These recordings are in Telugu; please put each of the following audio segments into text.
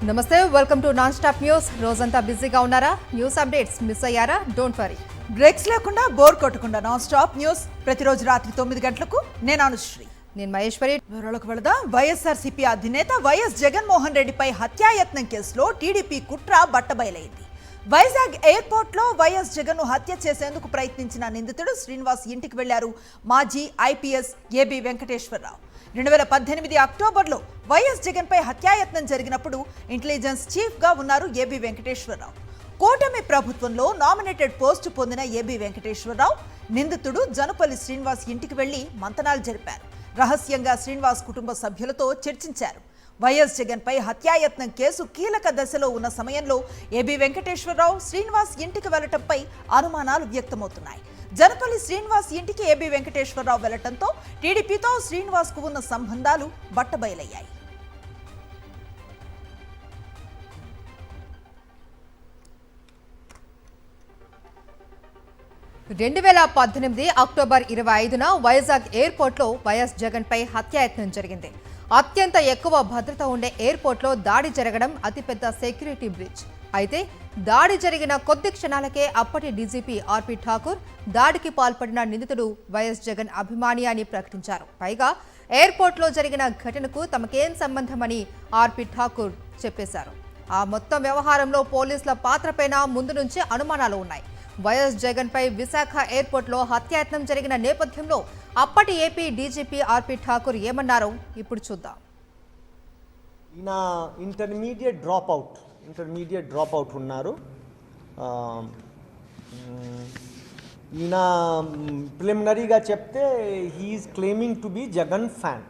నమస్తే, welcome to non stop news. రోజంతా బిజీగా ఉన్నారా? న్యూస్ అప్డేట్స్ మిస్ అయ్యారా? డోంట్ వరీ, బ్రేక్స్ లేకుండా బోర్ కొట్టకుండా నాన్ స్టాప్ న్యూస్ ప్రతిరోజు రాత్రి 9 గంటలకు. నేను అనుశ్రీ. నేను మహేశ్వరి. వివరాలకు వెళదాం. వైఎస్ఆర్సీపీ అధినేత వైఎస్ జగన్మోహన్ రెడ్డిపై హత్యాయత్నం కేసులో టీడీపీ కుట్ర బట్టబయలైంది. వైజాగ్ ఎయిర్పోర్ట్లో వైఎస్ జగన్ను హత్య చేసేందుకు ప్రయత్నించిన నిందితుడు శ్రీనివాస్ ఇంటికి వెళ్లారు మాజీ ఐపీఎస్ ఏబీ వెంకటేశ్వరరావు. 2018 అక్టోబర్లో వైఎస్ జగన్పై హత్యాయత్నం జరిగినప్పుడు ఇంటెలిజెన్స్ చీఫ్గా ఉన్నారు ఏబీ వెంకటేశ్వరరావు. కూటమి ప్రభుత్వంలో నామినేటెడ్ పోస్టు పొందిన ఏబీ వెంకటేశ్వరరావు నిందితుడు జనుపల్లి శ్రీనివాస్ ఇంటికి వెళ్లి మంతనాలు జరిపారు. రహస్యంగా శ్రీనివాస్ కుటుంబ సభ్యులతో చర్చించారు. వైఎస్ జగన్పై హత్యాయత్నం కేసు కీలక దశలో ఉన్న సమయంలో ఏబీ వెంకటేశ్వరరావు శ్రీనివాస్ ఇంటికి వెళ్లటంపై అనుమానాలు వ్యక్తమవుతున్నాయి. జనపల్లి శ్రీనివాస్ ఇంటికి ఏబీ వెంకటేశ్వరరావు వెళ్లటంతో టీడీపీతో శ్రీనివాస్కు ఉన్న సంబంధాలు బట్టబయలయ్యాయి. అక్టోబర్ 25న వైజాగ్ ఎయిర్పోర్ట్లో వైఎస్ జగన్పై హత్యాయత్నం జరిగింది. అత్యంత ఎక్కువ భద్రత ఉండే ఎయిర్పోర్ట్లో దాడి జరగడం అతిపెద్ద సెక్యూరిటీ బ్రీచ్. అయితే దాడి జరిగిన కొద్ది క్షణాలకే అప్పటి డీజీపీ ఆర్పి ఠాకూర్ దాడికి పాల్పడిన నిందితుడు వైఎస్ జగన్ అభిమాని అని ప్రకటించారు. పైగా ఎయిర్పోర్ట్లో జరిగిన ఘటనకు తమకేం సంబంధమని ఆర్పి ఠాకూర్ చెప్పేశారు. ఆ మొత్తం వ్యవహారంలో పోలీసుల పాత్రపైన ముందు నుంచి అనుమానాలు ఉన్నాయి. వైఎస్ జగన్ పై విశాఖ ఎయిర్పోర్ట్లో హత్యాయత్నం జరిగిన నేపథ్యంలో అప్పటి ఏపీ డీజీపీ ఆర్పి ఠాకూర్ ఏమన్నారో ఇప్పుడు చూద్దాం. ఇంటర్మీడియట్ డ్రాప్ అవుట్ ఉన్నారు. ఈయన ప్రిలిమినరీగా చెప్తే he is claiming to be Jagan fan.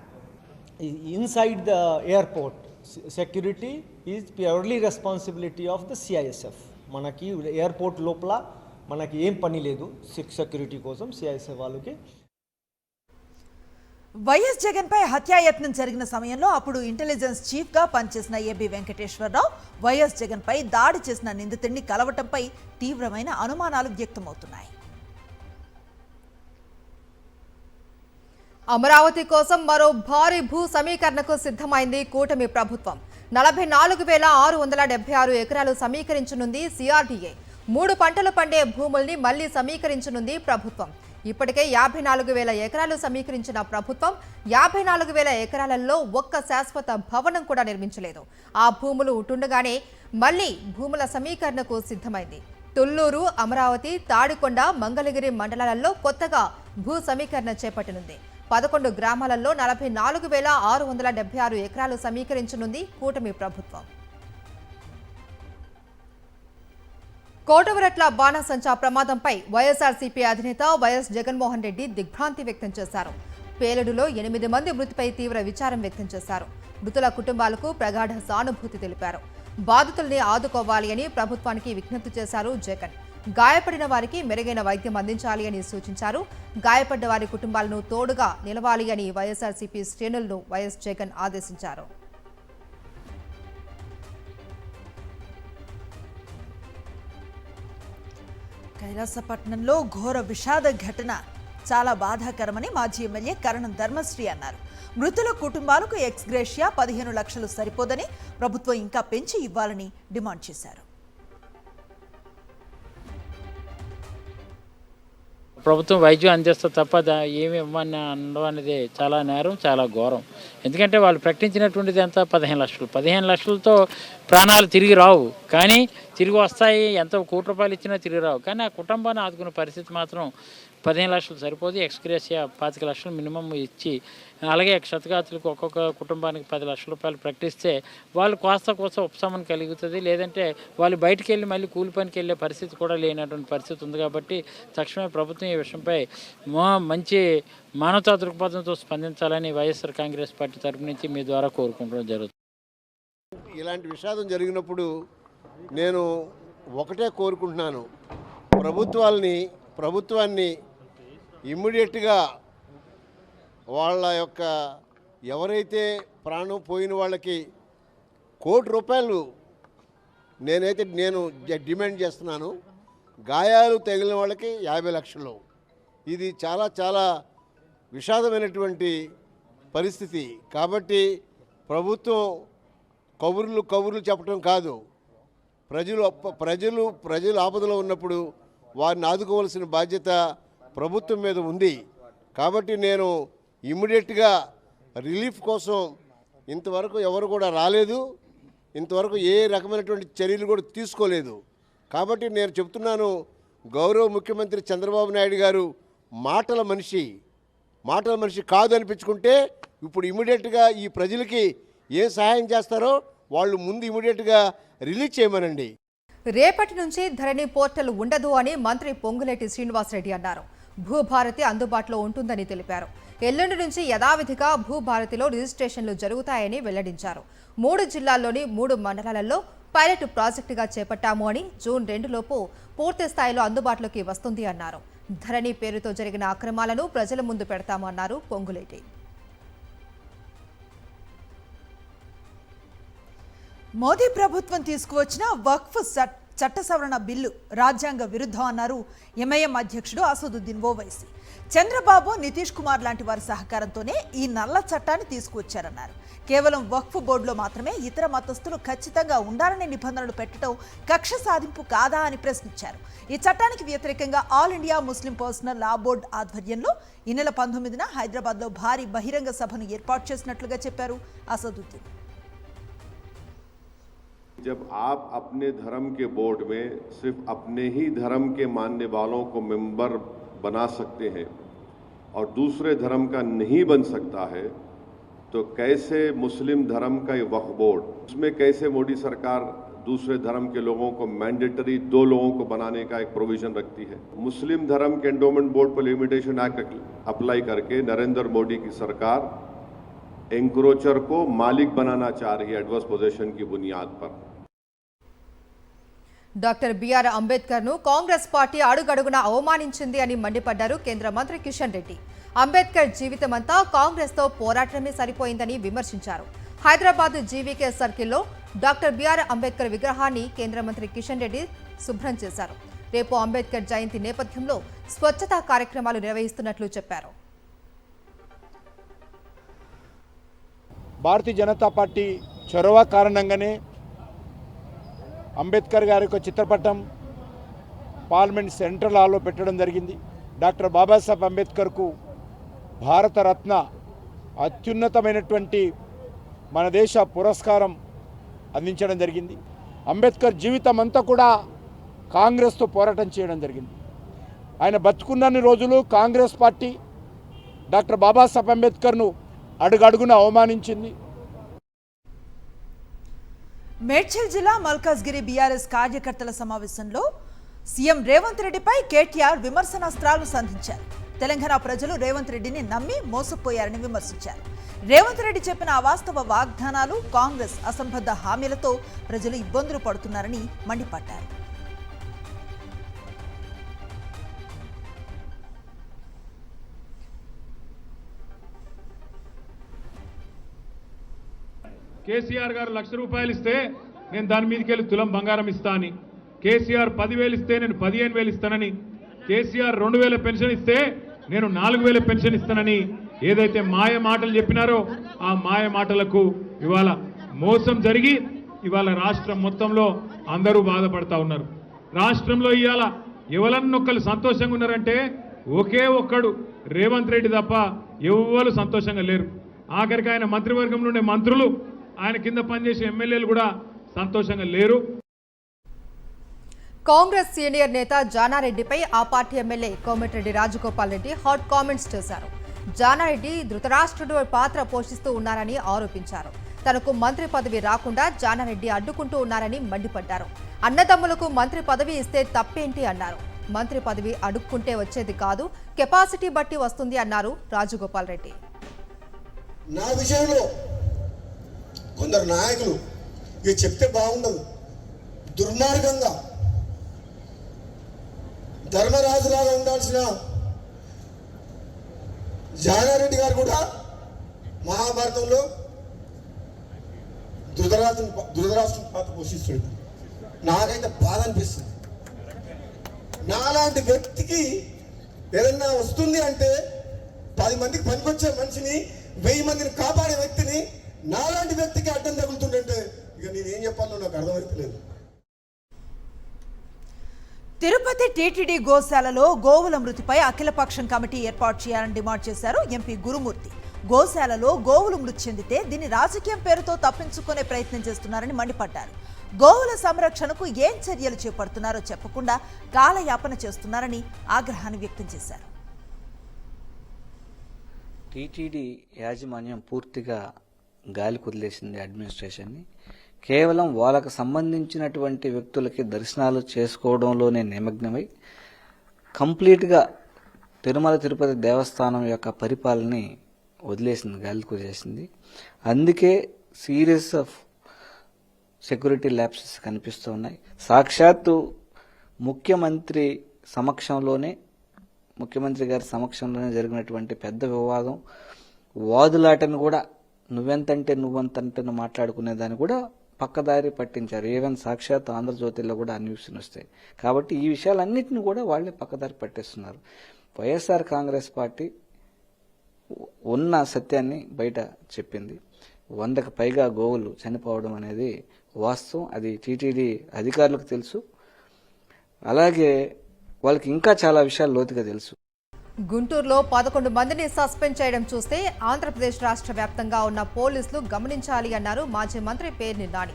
Inside the airport security is purely responsibility of the CISF. మనకి ఎయిర్పోర్ట్ లోపల మనకి ఏం పని లేదు సెక్యూరిటీ కోసం సిఐఎస్ఎఫ్ వాళ్ళకి. వైఎస్ జగన్ పై హత్యాయత్నం జరిగిన సమయంలో అప్పుడు ఇంటెలిజెన్స్ చీఫ్ గా పనిచేసిన ఏబీ వెంకటేశ్వరరావు వైఎస్ జగన్ పై దాడి చేసిన నిందితుడిని కలవటంపై తీవ్రమైన అనుమానాలు వ్యక్తమవుతున్నాయి. అమరావతి కోసం మరో భారీ భూ సమీకరణకు సిద్ధమైంది కూటమి ప్రభుత్వం. 44,676 ఎకరాలు సమీకరించనుంది సిఆర్డీఏ. 3 పంటలు పండే భూముల్ని మళ్లీ సమీకరించనుంది ప్రభుత్వం. ఇప్పటికే 54,000 ఎకరాలు సమీకరించిన ప్రభుత్వం 54,000 ఎకరాలలో ఒక్క శాశ్వత భవనం కూడా నిర్మించలేదు. ఆ భూములు ఉంటుండగానే మళ్లీ భూముల సమీకరణకు సిద్ధమైంది. తుళ్లూరు, అమరావతి, తాడికొండ, మంగళగిరి మండలాలలో కొత్తగా భూ సమీకరణ చేపట్టనుంది. 11 గ్రామాలలో 44,676 ఎకరాలు సమీకరించనుంది కూటమి ప్రభుత్వం. కోటవరట్ల బాణసంచా ప్రమాదంపై వైఎస్ఆర్సీపీ అధినేత వైఎస్ జగన్మోహన్ రెడ్డి దిగ్భ్రాంతి వ్యక్తం చేశారు. పేలుడులో 8 మంది మృతిపై తీవ్ర విచారం వ్యక్తం చేశారు. మృతుల కుటుంబాలకు ప్రగాఢ సానుభూతి తెలిపారు. బాధితుల్ని ఆదుకోవాలి అని ప్రభుత్వానికి విజ్ఞప్తి చేశారు జగన్. గాయపడిన వారికి మెరుగైన వైద్యం అందించాలి అని సూచించారు. గాయపడ్డ వారి కుటుంబాలను తోడుగా నిలవాలి అని వైఎస్ఆర్సీపీ శ్రేణులను వైఎస్ జగన్ ఆదేశించారు. కైలాసపట్నంలో ఘోర విషాద ఘటన చాలా బాధాకరమని మాజీ ఎమ్మెల్యే కరణం ధర్మశ్రీ అన్నారు. మృతుల కుటుంబాలకు ఎక్స్గ్రేషియా 15 లక్షలు సరిపోదని ప్రభుత్వం ఇంకా పెంచి ఇవ్వాలని డిమాండ్ చేశారు. ప్రభుత్వం వైద్యం అందిస్తే తప్ప ఏమి ఇవ్వమని అనడం అనేది చాలా నేరం, చాలా ఘోరం. ఎందుకంటే వాళ్ళు ప్రకటించినటువంటిది ఎంత 15 లక్షలు. 15 లక్షలతో ప్రాణాలు తిరిగి రావు, కానీ తిరిగి వస్తాయి. ఎంత కోటి రూపాయలు ఇచ్చినా తిరిగి రావు. కానీ ఆ కుటుంబాన్ని ఆదుకునే పరిస్థితి మాత్రం 15 లక్షలు సరిపోదు. ఎక్స్గ్రేషియా 25 లక్షలు మినిమం ఇచ్చి, అలాగే క్షతగాతులకు ఒక్కొక్క కుటుంబానికి 10 లక్షల రూపాయలు ప్రకటిస్తే వాళ్ళు కోస్త ఉపశమనం కలుగుతుంది. లేదంటే వాళ్ళు బయటికి వెళ్ళి మళ్ళీ కూలి పనికి వెళ్ళే పరిస్థితి కూడా లేనటువంటి పరిస్థితి ఉంది. కాబట్టి తక్షణమే ప్రభుత్వం ఈ విషయంపై మంచి మానవతా దృక్పథంతో స్పందించాలని వైఎస్ఆర్ కాంగ్రెస్ పార్టీ తరపు నుంచి మీ ద్వారా కోరుకుంటడం జరుగుతుంది. ఇలాంటి విషాదం జరిగినప్పుడు నేను ఒకటే కోరుకుంటున్నాను, ప్రభుత్వాన్ని ఇమ్మీడియట్గా వాళ్ళ యొక్క ఎవరైతే ప్రాణం పోయిన వాళ్ళకి ₹1 నేను డిమాండ్ చేస్తున్నాను. గాయాలు తగిలిన వాళ్ళకి 50 లక్షలు. ఇది చాలా చాలా విషాదమైనటువంటి పరిస్థితి. కాబట్టి ప్రభుత్వం కబుర్లు చెప్పడం కాదు. ప్రజలు ఆపదలో ఉన్నప్పుడు వారిని ఆదుకోవాల్సిన బాధ్యత ప్రభుత్వం మీద ఉంది. కాబట్టి నేను ఇమ్మీడియట్గా రిలీఫ్ కోసం ఇంతవరకు ఎవరు కూడా రాలేదు, ఇంతవరకు ఏ రకమైనటువంటి చర్యలు కూడా తీసుకోలేదు. కాబట్టి నేను చెప్తున్నాను, గౌరవ ముఖ్యమంత్రి చంద్రబాబు నాయుడు గారు మాటల మనిషి కాదు అనిపించుకుంటే ఇప్పుడు ఇమ్మీడియట్గా ఈ ప్రజలకి ఏ సహాయం చేస్తారో వాళ్ళు ముందు ఇమ్మీడియట్గా రిలీజ్ చేయమనండి. రేపటి నుంచి ధరణి పోర్టల్ ఉండదు అని మంత్రి పొంగులేటి శ్రీనివాసరెడ్డి అన్నారు. భూభారతి అందుబాటులో ఉంటుందని తెలిపారు. ఎల్లుండి నుంచి యథావిధిగా భూభారతిలో రిజిస్ట్రేషన్లు జరుగుతాయని వెల్లడించారు. 3 జిల్లాల్లోని 3 మండలాలలో పైలట్ ప్రాజెక్టుగా చేపట్టాము అని జూన్ 2 లోపు పూర్తి స్థాయిలో అందుబాటులోకి వస్తుంది అన్నారు. ధరణి పేరుతో జరిగిన అక్రమాలను ప్రజల ముందు పెడతాము అన్నారు పొంగులేటి. మోదీ ప్రభుత్వం తీసుకువచ్చిన వక్ఫ్ చట్ట సవరణ బిల్లు రాజ్యాంగ విరుద్ధం అన్నారు ఎంఐఎం అధ్యక్షుడు అసదుద్దీన్ ఓవైసీ. చంద్రబాబు, నితీష్ కుమార్ లాంటి వారి సహకారంతోనే ఈ నల్ల చట్టాన్ని తీసుకువచ్చారన్నారు. కేవలం వక్ఫ్ బోర్డులో మాత్రమే ఇతర మతస్థులు ఖచ్చితంగా ఉండాలనే నిబంధనలు పెట్టడం కక్ష సాధింపు కాదా అని ప్రశ్నించారు. ఈ చట్టానికి వ్యతిరేకంగా ఆల్ ఇండియా ముస్లిం పర్సనల్ లా బోర్డు ఆధ్వర్యంలో ఈ నెల 19న హైదరాబాద్లో భారీ బహిరంగ సభను ఏర్పాటు చేసినట్లుగా చెప్పారు అసదుద్దీన్. जब आप अपने धर्म के बोर्ड में सिर्फ अपने ही धर्म के मानने वालों को मेंबर बना सकते हैं और दूसरे धर्म का नहीं बन सकता है, तो कैसे मुस्लिम धर्म का ये वक्फ बोर्ड, उसमें कैसे मोदी सरकार दूसरे धर्म के लोगों को मैंडेटरी 2 लोगों को बनाने का एक प्रोविजन रखती है। मुस्लिम धर्म के एंडोमेंट बोर्ड पर लिमिटेशन एक्ट अप्लाई करके नरेंद्र मोदी की सरकार एंक्रोचर को मालिक बनाना चाह रही है एडवर्स पोजेशन की बुनियाद पर। డాక్టర్ బిఆర్ అంబేద్కర్ ను కాంగ్రెస్ పార్టీ అడుగడుగునా అవమానించింది అని మండిపడ్డారు కేంద్ర మంత్రి కిషన్ రెడ్డి. అంబేద్కర్ జీవితమంతా కాంగ్రెస్ తో పోరాటమే సరిపోయిందని విమర్శించారు. హైదరాబాద్ జీవీకే సర్కిల్లో డాక్టర్ బిఆర్ అంబేద్కర్ విగ్రహాన్ని కేంద్ర మంత్రి కిషన్ రెడ్డి శుభ్రం చేశారు. రేపు అంబేద్కర్ జయంతి నేపథ్యంలో స్వచ్ఛతా కార్యక్రమాలు నిర్వహిస్తున్నట్లు చెప్పారు. భారతీయ జనతా పార్టీ చొరవ కారణంగానే అంబేద్కర్ గారి యొక్క చిత్రపటం పార్లమెంట్ సెంట్రల్ హాల్లో పెట్టడం జరిగింది. డాక్టర్ బాబాసాహెబ్ అంబేద్కర్కు భారతరత్న అత్యున్నతమైనటువంటి మన దేశ పురస్కారం అందించడం జరిగింది. అంబేద్కర్ జీవితం అంతా కూడా కాంగ్రెస్తో పోరాటం చేయడం జరిగింది. ఆయన బతుకున్నన్ని రోజులు కాంగ్రెస్ పార్టీ డాక్టర్ బాబాసాహెబ్ అంబేద్కర్ను అడుగడుగున అవమానించింది. మేడ్చల్ జిల్లా మల్కాజ్గిరి బీఆర్ఎస్ కార్యకర్తల సమావేశంలో సీఎం రేవంత్ రెడ్డిపై కేటీఆర్ విమర్శనాస్త్రాలు సంధించారు. తెలంగాణ ప్రజలు రేవంత్ రెడ్డిని నమ్మి మోసపోయారని విమర్శించారు. రేవంత్ రెడ్డి చెప్పిన అవాస్తవ వాగ్దానాలు, కాంగ్రెస్ అసంబద్ధ హామీలతో ప్రజలు ఇబ్బందులు పడుతున్నారని మండిపడ్డారు. కేసీఆర్ గారు ₹1,00,000 ఇస్తే నేను దాని మీదకి వెళ్ళి తులం బంగారం ఇస్తా అని, కేసీఆర్ 10,000 ఇస్తే నేను 15,000 ఇస్తానని, కేసీఆర్ 2,000 పెన్షన్ ఇస్తే నేను 4,000 పెన్షన్ ఇస్తానని ఏదైతే మాయ మాటలు చెప్పినారో ఆ మాయ మాటలకు ఇవాళ మోసం జరిగి ఇవాళ రాష్ట్రం మొత్తంలో అందరూ బాధపడతా ఉన్నారు. రాష్ట్రంలో ఇవాళ ఎవరన్నొక్కరు సంతోషంగా ఉన్నారంటే ఒకే ఒక్కడు రేవంత్ రెడ్డి తప్ప ఎవ్వరు సంతోషంగా లేరు. ఆఖరికి ఆయన మంత్రివర్గంలో ఉండే మంత్రులు, ఆయన కింద పనిచేసే ఎమ్మెల్యేలు కూడా సంతోషంగా లేరు. కాంగ్రెస్ సీనియర్ నేత జానారెడ్డిపై ఆ party MLA Komatireddy Rajagopal Reddy hot comments చేశారు. జానారెడ్డి ధృతరాష్ట్రుడు పాత్ర పోషిస్తూ ఉన్నారని ఆరోపించారు. తనకు మంత్రి పదవి రాకుండా జానారెడ్డి అడ్డుకుంటూ ఉన్నారని మండిపడ్డారు. అన్నదమ్ములకు మంత్రి పదవి ఇస్తే తప్పేంటి అన్నారు. మంత్రి పదవి అడుక్కుంటే వచ్చేది కాదు, కెపాసిటీ బట్టి వస్తుంది అన్నారు రాజగోపాల్ రెడ్డి. నా విషయంలో కొందరు నాయకులు ఇక చెప్తే బాగుండదు, దుర్మార్గంగా ధర్మరాజులాగా ఉండాల్సిన జానారెడ్డి గారు కూడా మహాభారతంలో ధృతరాష్ట్రం పాత్ర పోషిస్తాడు. నాకైతే బాధ అనిపిస్తుంది. నాలాంటి వ్యక్తికి ఏదన్నా వస్తుంది అంటే 10 మందికి పనికొచ్చే మనిషిని 1000 మందిని కాపాడే వ్యక్తిని నాలాంటి వ్యక్తికి అడ్డం తగులుతుందంటే ఇక నేనేం చెప్పాలో నాకు అర్థమైతలేదు. తిరుపతి టీటీడీ గోశాలలో గోవుల మృతిపై అఖిలపక్షం కమిటీ ఏర్పాటు చేయాలని డిమాండ్ చేశారు ఎంపీ గురుమూర్తి. గోశాలలో గోవులు మృతి చెందితే దీన్ని రాజకీయం పేరుతో తప్పించుకునే ప్రయత్నం చేస్తున్నారని మండిపడ్డారు. గోవుల సంరక్షణకు ఏం చర్యలు చేపడుతున్నారో చెప్పకుండా కాలయాపన చేస్తున్నారని ఆగ్రహాన్ని వ్యక్తం చేశారు. టీటీడీ యాజమాన్యం పూర్తిగా గాలి కుదిలేసింది అడ్మినిస్ట్రేషన్ని. కేవలం వాళ్ళకు సంబంధించినటువంటి వ్యక్తులకి దర్శనాలు చేసుకోవడంలోనే నిమగ్నమై కంప్లీట్గా తిరుమల తిరుపతి దేవస్థానం యొక్క పరిపాలనని వదిలేసింది, గాలి కుదిలేసింది. అందుకే సీరియస్ ఆఫ్ సెక్యూరిటీ ల్యాప్సెస్ కనిపిస్తూ ఉన్నాయి. సాక్షాత్తు ముఖ్యమంత్రి గారి సమక్షంలోనే జరిగినటువంటి పెద్ద వివాదం, వాదులాటను కూడా నువ్వంతంటే మాట్లాడుకునేదాన్ని కూడా పక్కదారి పట్టించారు. ఈవెన్ సాక్షాత్ ఆంధ్రజ్యోతిలో కూడా న్యూస్ వస్తాయి. కాబట్టి ఈ విషయాలన్నింటినీ కూడా వాళ్ళే పక్కదారి పట్టేస్తున్నారు. వైఎస్ఆర్ కాంగ్రెస్ పార్టీ ఉన్న సత్యాన్ని బయట చెప్పింది. 100కు పైగా గోవులు చనిపోవడం అనేది వాస్తవం. అది టీటీడీ అధికారులకు తెలుసు, అలాగే వాళ్ళకి ఇంకా చాలా విషయాలు లోతుగా తెలుసు. గుంటూరులో 11 మందిని సస్పెండ్ చేయడం చూస్తే ఆంధ్రప్రదేశ్ రాష్ట్ర వ్యాప్తంగా ఉన్న పోలీసులు గమనించాలి అన్నారు మాజీ మంత్రి పేర్ని నాని.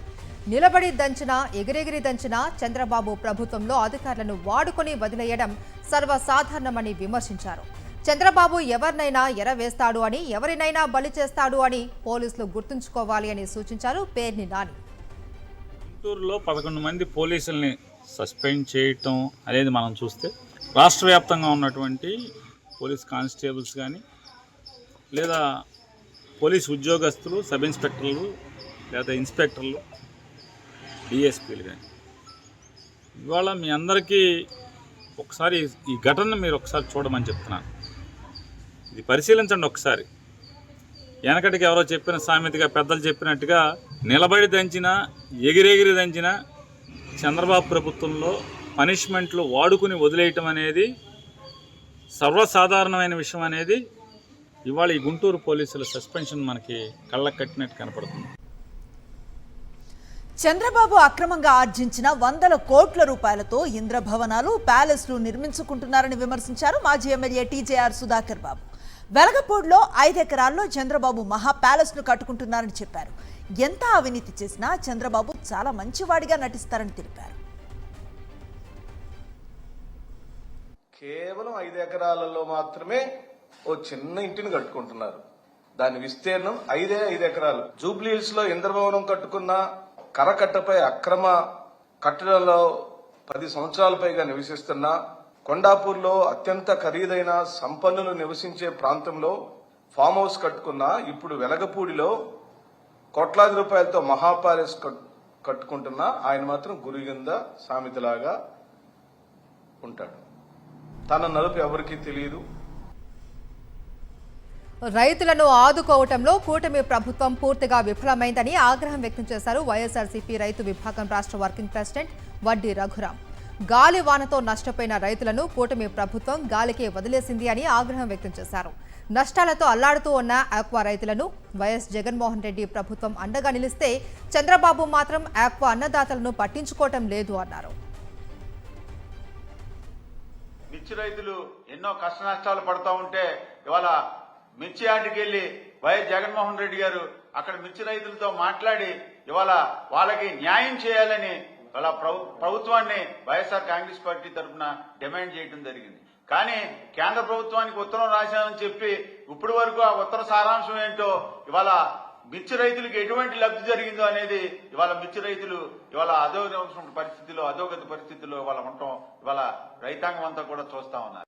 నిలబడి దంచినా ఎగిరెగిరి దంచినా చంద్రబాబు ప్రభుత్వంలో అధికారులను వాడుకొని వదిలేయడం సర్వసాధారణమని విమర్శించారు. చంద్రబాబు ఎవరినైనా ఎరవేస్తాడు అని, ఎవరినైనా బలి చేస్తాడు అని పోలీసులు గుర్తుంచుకోవాలి అని సూచించారు పేర్ని నాని. గుంటూరులో 11 మంది పోలీసుల్ని సస్పెండ్ చేయటం అనేది మనం చూస్తే రాష్ట్ర వ్యాప్తంగా ఉన్నటువంటి పోలీస్ కానిస్టేబుల్స్ కానీ, లేదా పోలీస్ ఉద్యోగస్తులు, సబ్ ఇన్స్పెక్టర్లు, లేదా ఇన్స్పెక్టర్లు, డిఎస్పీలు కానీ, ఇవాళ మీ అందరికీ ఒకసారి ఈ ఘటనను మీరు ఒకసారి చూడమని చెప్తున్నాను. ఇది పరిశీలించండి ఒకసారి. వెనకటికి ఎవరో చెప్పిన సామెతగా, పెద్దలు చెప్పినట్టుగా నిలబడి దంచినా ఎగిరెగిరి దంచినా చంద్రబాబు ప్రభుత్వంలో పనిష్మెంట్లు వాడుకుని వదిలేయటం అనేది సర్వసాధారణమైన విషయం అనేది ఇవాళ ఈ గుంటూరు పోలీసుల సస్పెన్షన్ మనకి కళ్ళకు కట్టినట్టు కనపడుతుంది. చంద్రబాబు అక్రమంగా ఆర్జించిన 100 కోట్ల రూపాయలతో ఇంద్రభవనాలు, ప్యాలెస్లు నిర్మించుకుంటున్నారని విమర్శించారు మాజీ ఎమ్మెల్యే టీజేఆర్ సుధాకర్ బాబు. వెలగపూడిలో 5 ఎకరాల్లో చంద్రబాబు మహా ప్యాలెస్ను కట్టుకుంటున్నారని చెప్పారు. ఎంత అవినీతి చేసినా చంద్రబాబు చాలా మంచివాడిగా నటిస్తారని తెలిపారు. కేవలం 5 ఎకరాలలో మాత్రమే ఓ చిన్న ఇంటిని కట్టుకుంటున్నారు. దాని విస్తీర్ణం 5 ఎకరాలు. జూబ్లీ హిల్స్ లో ఇంద్రభవనం కట్టుకున్న, కరకట్టపై అక్రమ కట్టడంలో 10 సంవత్సరాల పైగా నివసిస్తున్న, కొండాపూర్లో అత్యంత ఖరీదైన సంపన్నులు నివసించే ప్రాంతంలో ఫామ్ హౌస్ కట్టుకున్న, ఇప్పుడు వెలగపూడిలో కోట్లాది రూపాయలతో మహా ప్యాలెస్ కట్టుకుంటున్న ఆయన మాత్రం గురి కింద సామెతలాగా ఉంటాడు. తన నలుపు ఎవరికీ తెలియదు. రైతులను ఆదుకోవటంలో కూటమి ప్రభుత్వం పూర్తిగా విఫలమైందని ఆగ్రహం వ్యక్తం చేశారు వైఎస్ఆర్సీపీ రైతు విభాగం రాష్ట్ర వర్కింగ్ ప్రెసిడెంట్ వడ్డీ రఘురాం. గాలి వానతో నష్టపోయిన రైతులను కూటమి ప్రభుత్వం గాలికే వదిలేసింది అని ఆగ్రహం వ్యక్తం చేశారు. నష్టాలతో అల్లాడుతూ ఉన్న ఆక్వా రైతులను వైఎస్ జగన్మోహన్ రెడ్డి ప్రభుత్వం అండగా నిలిస్తే చంద్రబాబు మాత్రం ఆక్వా అన్నదాతలను పట్టించుకోవటం లేదు అన్నారు. మిర్చి రైతులు ఎన్నో కష్ట నష్టాలు పడతా ఉంటే ఇవాళ మిర్చి యార్డుకి వెళ్లి వైఎస్ జగన్మోహన్ రెడ్డి గారు అక్కడ మిర్చి రైతులతో మాట్లాడి ఇవాళ వాళ్ళకి న్యాయం చేయాలని వాళ్ళ ప్రభుత్వాన్ని వైఎస్ఆర్ కాంగ్రెస్ పార్టీ తరఫున డిమాండ్ చేయడం జరిగింది. కానీ కేంద్ర ప్రభుత్వానికి ఉత్తరం రాశామని చెప్పి ఇప్పటి వరకు ఆ ఉత్తర సారాంశం ఏంటో, ఇవాళ మిర్చి రైతులకు ఎటువంటి లబ్ధి జరిగిందో అనేది ఇవాళ మిర్చి రైతులు ఇవాళ అధోగతి పరిస్థితుల్లో ఇవాళ ఉండటం ఇవాళ రైతాంగం అంతా కూడా చూస్తా ఉన్నారు.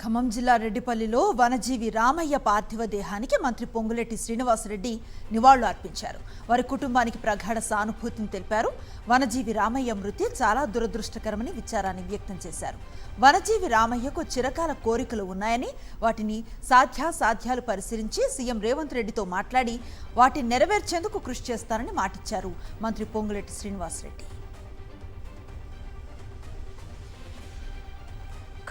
ఖమ్మం జిల్లా రెడ్డిపల్లిలో వనజీవి రామయ్య పార్థివ దేహానికి మంత్రి పొంగులేటి శ్రీనివాసరెడ్డి నివాళులు అర్పించారు. వారి కుటుంబానికి ప్రగాఢ సానుభూతిని తెలిపారు. వనజీవి రామయ్య మృతి చాలా దురదృష్టకరమని విచారాన్ని వ్యక్తం చేశారు. వనజీవి రామయ్యకు చిరకాల కోరికలు ఉన్నాయని, వాటిని సాధ్యాసాధ్యాలు పరిశీలించి సీఎం రేవంత్ రెడ్డితో మాట్లాడి వాటిని నెరవేర్చేందుకు కృషి చేస్తారని మాటిచ్చారు మంత్రి పొంగులేటి శ్రీనివాసరెడ్డి.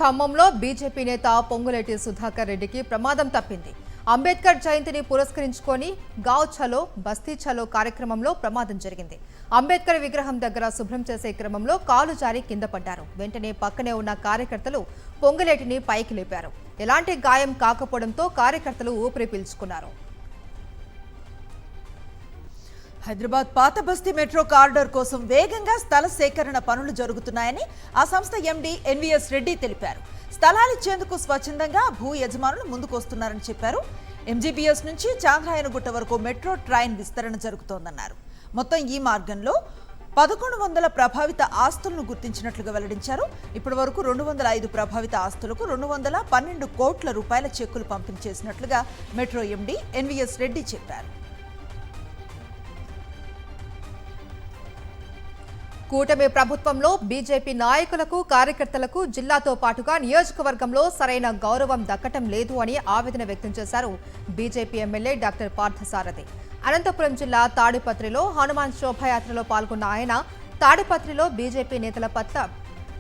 ఖమ్మంలో బీజేపీ నేత పొంగులేటి సుధాకర్ రెడ్డికి ప్రమాదం తప్పింది. అంబేద్కర్ జయంతిని పురస్కరించుకొని గావ్ చలో బస్తీ చలో కార్యక్రమంలో ప్రమాదం జరిగింది. అంబేద్కర్ విగ్రహం దగ్గర శుభ్రం చేసే క్రమంలో కాలు జారి కింద పడ్డారు. వెంటనే పక్కనే ఉన్న కార్యకర్తలు పొంగులేటిని పైకి లేపారు. ఎలాంటి గాయం కాకపోవడంతో కార్యకర్తలు ఊపిరి పీల్చుకున్నారు. హైదరాబాద్ పాత బస్తీ మెట్రో కారిడార్ కోసం వేగంగా స్థల సేకరణ పనులు జరుగుతున్నాయని ఆ సంస్థ ఎండీ ఎన్వీఎస్ రెడ్డి తెలిపారు. స్థలాలిచ్చేందుకు స్వచ్ఛందంగా భూ యజమానులు ముందుకొస్తున్నారని చెప్పారు. ఎంజీబీఎస్ నుంచి చాంద్రాయనగుట్ట వరకు మెట్రో ట్రైన్ విస్తరణ జరుగుతోందన్నారు. మొత్తం ఈ మార్గంలో 1100 ప్రభావిత ఆస్తులను గుర్తించినట్లుగా వెల్లడించారు. ఇప్పటి వరకు 205 ప్రభావిత ఆస్తులకు 212 కోట్ల రూపాయల చెక్కులు పంపిణీ చేసినట్లుగా మెట్రో ఎండీ ఎన్వీఎస్ రెడ్డి చెప్పారు. కూటమి ప్రభుత్వంలో బీజేపీ నాయకులకు కార్యకర్తలకు జిల్లాతో పాటుగా నియోజకవర్గంలో సరైన గౌరవం దక్కటం లేదు అని ఆవేదన వ్యక్తం చేశారు BJP MLA doctor Parthasarathi. Anantapuram జిల్లా తాడిపత్రిలో హనుమాన్ శోభాయాత్రలో పాల్గొన్న ఆయన తాడిపత్రిలో బీజేపీ నేతల పట్ల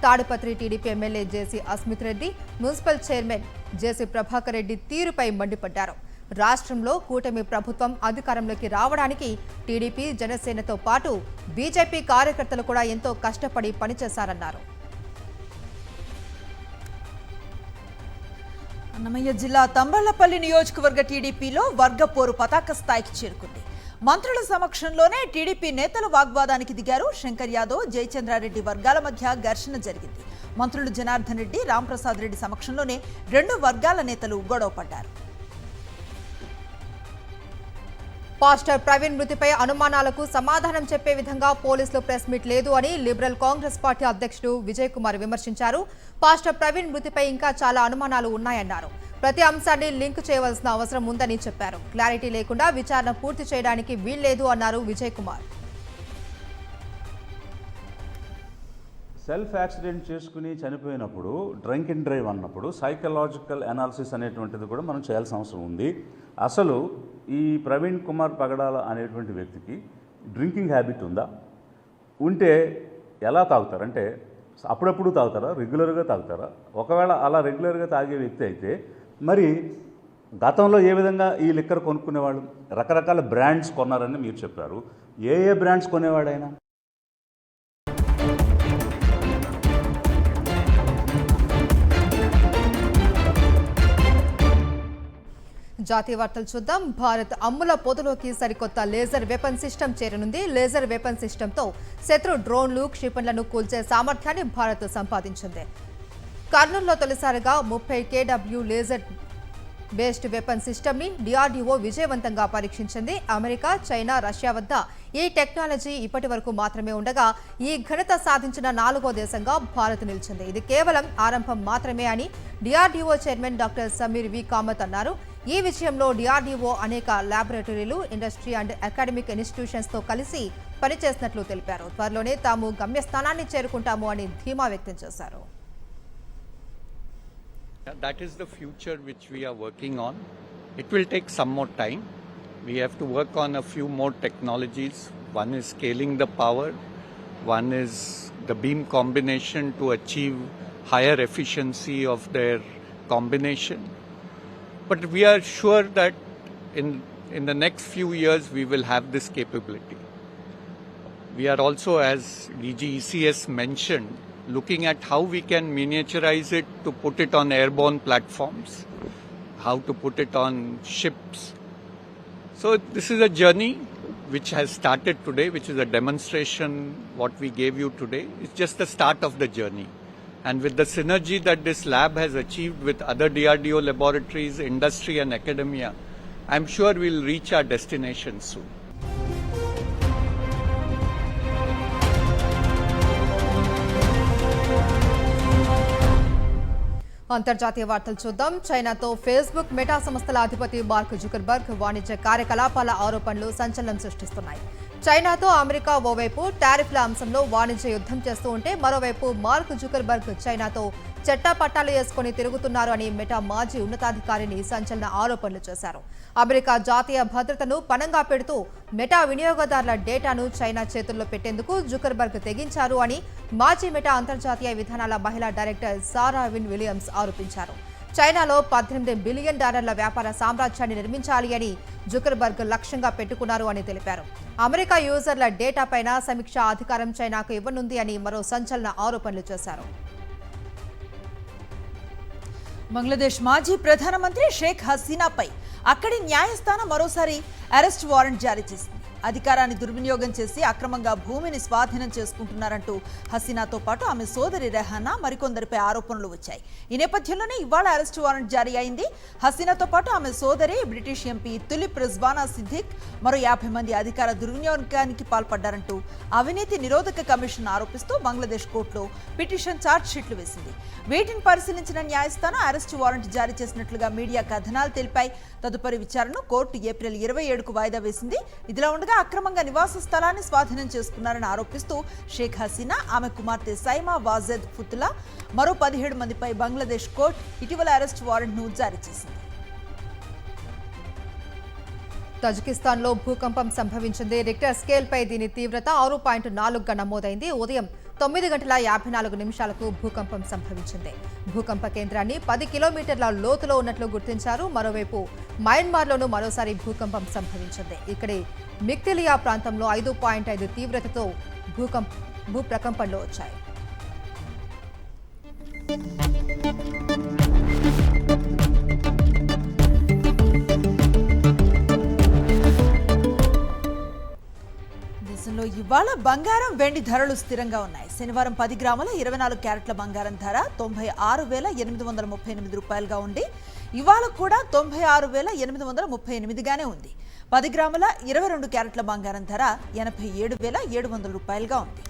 తాడిపత్రి టీడీపీ ఎమ్మెల్యే జేసీ అస్మిత్ రెడ్డి, మున్సిపల్ చైర్మన్ జేసీ ప్రభాకర్ రెడ్డి తీరుపై మండిపడ్డారు. రాష్ట్రంలో కూటమి ప్రభుత్వం అధికారంలోకి రావడానికి టీడీపీ జనసేనతో పాటు బీజేపీ కార్యకర్తలు కూడా ఎంతో కష్టపడి పనిచేశారన్నారు. అన్నమయ్య జిల్లా తంబళ్లపల్లి నియోజకవర్గ టీడీపీలో వర్గపోరు పతాక స్థాయికి చేరుకుంది. మంత్రుల సమక్షంలోనే టీడీపీ నేతలు వాగ్వాదానికి దిగారు. శంకర్ యాదవ్, జయచంద్రారెడ్డి వర్గాల మధ్య ఘర్షణ జరిగింది. మంత్రులు జనార్దన్ రెడ్డి, రాంప్రసాద్ రెడ్డి సమక్షంలోనే 2 వర్గాల నేతలు గొడవపడ్డారు. పాస్టర్ ప్రవీణ్ మృతిపై అనుమానాలకు సమాధానం చెప్పే విధంగా పోలీసులు ప్రెస్ మీట్ లేదు అని లిబరల్ కాంగ్రెస్ పార్టీ అధ్యక్షుడు విజయ్ కుమార్ విమర్శించారు. పాస్టర్ ప్రవీణ్ మృతిపై ఇంకా చాలా అనుమానాలు ఉన్నాయన్నారు. ప్రతి అంశాన్ని లింక్ చేయవలసిన అవసరం ఉందని చెప్పారు. క్లారిటీ లేకుండా విచారణ పూర్తి చేయడానికి వీల్లేదు అన్నారు విజయ్ కుమార్. సెల్ఫ్ యాక్సిడెంట్ చేసుకుని చనిపోయినప్పుడు డ్రంక్ అండ్ డ్రైవ్ అన్నప్పుడు సైకలాజికల్ అనాలిసిస్ అనేటువంటిది కూడా మనం చేయాల్సిన అవసరం ఉంది. అసలు ఈ ప్రవీణ్ కుమార్ పగడాల అనేటువంటి వ్యక్తికి డ్రింకింగ్ హ్యాబిట్ ఉందా? ఉంటే ఎలా తాగుతారు? అంటే అప్పుడప్పుడు తాగుతారా? రెగ్యులర్గా తాగుతారా? ఒకవేళ అలా రెగ్యులర్గా తాగే వ్యక్తి అయితే మరి గతంలో ఏ విధంగా ఈ లిక్కర్ కొనుక్కునేవాళ్ళు? రకరకాల బ్రాండ్స్ కొన్నారని మీరు చెప్పారు. ఏ బ్రాండ్స్ కొనేవాడైనా? జాతీయ వార్తలు చూద్దాం. భారత్ అమ్ముల పొదలోకి సరికొత్త లేజర్ వెపన్ సిస్టమ్ చేరనుంది. లేజర్ వెపన్ సిస్టంతో శత్రు డ్రోన్లు, క్షిపణులను కూల్చే సామర్థ్యాన్ని భారత్ సంపాదించింది. కర్నూలులో తొలిసారిగా 30 kW laser based weapon system ని డిఆర్డీఓ విజయవంతంగా పరీక్షించింది. అమెరికా, చైనా, రష్యా వద్ద ఈ టెక్నాలజీ ఇప్పటి వరకు మాత్రమే ఉండగా ఈ ఘనత సాధించిన 4వ దేశంగా భారత్ నిలిచింది. ఇది కేవలం ఆరంభం మాత్రమే అని డిఆర్డీఓ చైర్మన్ డాక్టర్ సమీర్ వి కామత్ అన్నారు. ఈ విషయంలో డిఆర్డీఓ అనేక ల్యాబొరేటరీలు, ఇండస్ట్రీ అండ్ అకాడమిక్ ఇన్స్టిట్యూషన్స్ తో కలిసి పనిచేసినట్లు తెలిపారు. త్వరలోనే తాము గమ్యస్థానాన్ని చేరుకుంటాము అని ధీమా వ్యక్తం చేశారు. That is the future which we are working on. It will take some more time. We have to work on a few more technologies. One is scaling the power. One is the beam combination to achieve higher efficiency of their combination. But we are sure that in the next few years we will have this capability. We are also, as DG ECS mentioned, looking at how we can miniaturize it to put it on airborne platforms, how to put it on ships. So this is a journey which has started today, which is a demonstration. What we gave you today is just the start of the journey. And with the synergy that this lab has achieved with other DRDO laboratories, industry and academia, I'm sure we'll reach our destination soon. అంతర్జాతీయ వార్తలు చూద్దాం. చైనాతో ఫేస్బుక్, మెటా సంస్థల అధిపతి మార్క్ జుకర్బర్గ్ వాణిజ్య కార్యకలాపాల ఆరోపణలు సంచలనం సృష్టిస్తున్నాయి. చైనాతో అమెరికా ఓవైపు టారిఫ్ల అంశంలో వాణిజ్య యుద్ధం చేస్తూ ఉంటే మరోవైపు మార్క్ జుకర్బర్గ్ చైనాతో చట్టాపట్టాలు వేసుకుని తిరుగుతున్నారు అని మెటా మాజీ ఉన్నతాధికారిని సంచలన ఆరోపణలు చేశారు. అమెరికా జాతీయ భద్రతను పణంగా పెడుతూ మెటా వినియోగదారుల డేటాను చైనా చేతుల్లో పెట్టేందుకు జుకర్బర్గ్ తెగించారు అని మాజీ మెటా అంతర్జాతీయ విధానాల మహిళా డైరెక్టర్ సారా విన్ విలియమ్స్ ఆరోపించారు. చైనాలో $18 బిలియన్ వ్యాపార సామ్రాజ్యాన్ని నిర్మించాలి అని జుకర్బర్గ్ లక్ష్యంగా పెట్టుకున్నారు అని తెలిపారు. అమెరికా యూజర్ల డేటాపైన సమీక్ష అధికారం చైనాకు ఇవ్వనుంది అని మరో సంచలన ఆరోపణలు చేశారు. బంగ్లాదేశ్ మాజీ ప్రధానమంత్రి షేక్ హసీనాపై అక్కడి న్యాయస్థానం మరోసారి అరెస్ట్ వారెంట్ జారీ చేసింది. అధికారాన్ని దుర్వినియోగం చేసి అక్రమంగా భూమిని స్వాధీనం చేసుకుంటున్నారంటూ హసీనాతో పాటు ఆమె సోదరి రెహానా మరికొందరిపై ఆరోపణలు వచ్చాయి. ఈ నేపథ్యంలోనే ఇవాళ అరెస్ట్ వారెంట్ జారీ అయింది. హసీనాతో పాటు ఆమె సోదరి బ్రిటిష్ ఎంపీ తులిప్ రిజ్వానా సిద్దిక్ మరో 50 మంది అధికార దుర్వినియోగానికి పాల్పడ్డారంటూ అవినీతి నిరోధక కమిషన్ ఆరోపిస్తూ బంగ్లాదేశ్ కోర్టులో పిటిషన్ ఛార్జ్ షీట్లు వేసింది. వీటిని పరిశీలించిన న్యాయస్థానం అరెస్ట్ వారెంట్ జారీ చేసినట్లుగా మీడియా కథనాలు తెలిపాయి. తదుపరి విచారణను కోర్టు ఏప్రిల్ 27కు వాయిదా వేసింది. ఇదిలా ఉండగా అక్రమంగా నివాస స్థలాన్ని స్వాధీనం చేసుకున్నారని ఆరోపిస్తూ షేక్ హసీనా, ఆమె కుమార్తె సైమా వాజెద్ ఫుతులా మరో 17 మందిపై బంగ్లాదేశ్ కోర్టు ఇటీవల అరెస్ట్ వారెంట్ను జారీ చేసింది. తజికిస్తాన్లో భూకంపం సంభవించింది. రిక్టర్ స్కేల్పై దీని తీవ్రత 6.4గా నమోదైంది. ఉదయం 9:54 భూకంపం సంభవించింది. భూకంప కేంద్రాన్ని 10 కిలోమీటర్ల లోతులో ఉన్నట్లు గుర్తించారు. మరోవైపు మయన్మార్లోనూ మరోసారి భూకంపం సంభవించింది. ఇక్కడి మిక్తిలియా ప్రాంతంలో 5.5 తీవ్రతతో భూప్రకంపనలు వచ్చాయి. దేశంలో ఇవాళ బంగారం, వెండి ధరలు స్థిరంగా ఉన్నాయి. శనివారం 10 గ్రాముల 24 క్యారెట్ల బంగారం ధర 96,838 రూపాయలుగా ఉంది. ఇవాళ కూడా 96,838గానే ఉంది. 10 గ్రాముల 22 క్యారెట్ల బంగారం ధర 87,700 రూపాయలుగా ఉంది.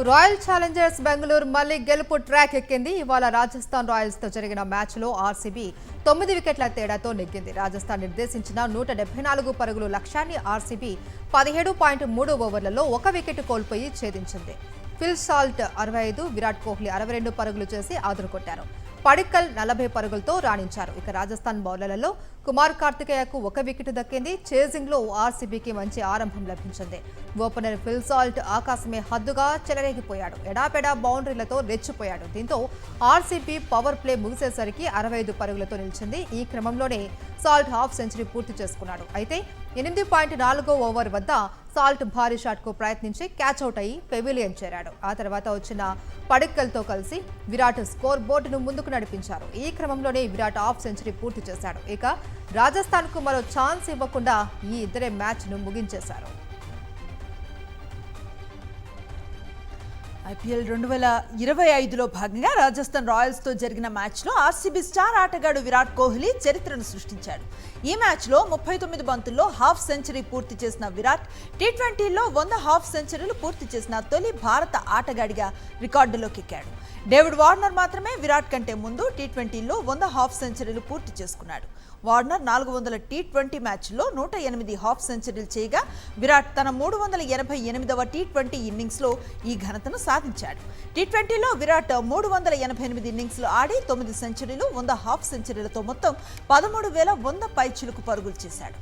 రాయల్ ఛాలెంజర్స్ బెంగళూరు మళ్లీ గెలుపు ట్రాక్ ఎక్కింది. ఇవాళ రాజస్థాన్ రాయల్స్ తో జరిగిన మ్యాచ్లో ఆర్సీబీ 9 వికెట్ల తేడాతో నెగ్గింది. రాజస్థాన్ నిర్దేశించిన 174 పరుగుల లక్ష్యాన్ని ఆర్సీబీ 17.3 ఓవర్లలో 1 వికెట్ కోల్పోయి ఛేదించింది. ఫిల్ సాల్ట్ 65, విరాట్ కోహ్లీ 62 పరుగులు చేసి ఆదురుకొట్టారు. పడిక్కల్ 40 పరుగులతో రాణించారు. ఇక రాజస్థాన్ బౌలర్లలో కుమార్ కార్తికేయకు 1 వికెట్ దక్కింది. చేజింగ్ లో ఆర్సీబీకి మంచి ఆరంభం లభించింది. ఓపెనర్ ఫిల్ సాల్ట్ ఆకాశమే హద్దుగా చెలరేగిపోయాడు. ఎడాపెడా బౌండరీలతో రెచ్చిపోయాడు. దీంతో ఆర్సీబీ పవర్ ప్లే ముగిసేసరికి 65 పరుగులతో నిలిచింది. ఈ క్రమంలోనే సాల్ట్ హాఫ్ సెంచరీ పూర్తి చేసుకున్నాడు. అయితే 8.4వ ఓవర్ వద్ద సాల్ట్ భారీ షాట్కు ప్రయత్నించి క్యాచ్అవుట్ అయి పెవిలియన్ చేరాడు. ఆ తర్వాత వచ్చిన పడిక్కల్తో కలిసి విరాట్ స్కోర్ బోర్డును ముందుకు నడిపించారు. ఈ క్రమంలోనే విరాట్ హాఫ్ సెంచరీ పూర్తి చేశాడు. ఇక రాజస్థాన్కు మరో ఛాన్స్ ఇవ్వకుండా ఈ ఇద్దరే మ్యాచ్ను ముగించేశారు. ఐపీఎల్ 2025లో భాగంగా రాజస్థాన్ రాయల్స్తో జరిగిన మ్యాచ్లో ఆర్సీబీ స్టార్ ఆటగాడు విరాట్ కోహ్లీ చరిత్రను సృష్టించాడు. ఈ మ్యాచ్లో 39 బంతుల్లో హాఫ్ సెంచరీ పూర్తి చేసిన విరాట్ టీ20లో 100 హాఫ్ సెంచరీలు పూర్తి చేసిన తొలి భారత ఆటగాడిగా రికార్డులోకి ఎక్కాడు. డేవిడ్ వార్నర్ మాత్రమే విరాట్ కంటే ముందు టీ20లో 100 హాఫ్ సెంచరీలు పూర్తి చేసుకున్నాడు. వార్నర్ 400 టీ20 మ్యాచ్ల్లో 108 హాఫ్ సెంచరీలు చేయగా విరాట్ తన 388వ టీ20 ఇన్నింగ్స్లో ఈ ఘనతను సాధించాడు. టీ20లో విరాట్ 388 ఇన్నింగ్స్లు ఆడి 9 సెంచరీలు, 100 హాఫ్ సెంచరీలతో మొత్తం 13,100 పైచిలుకు పరుగులు చేశాడు.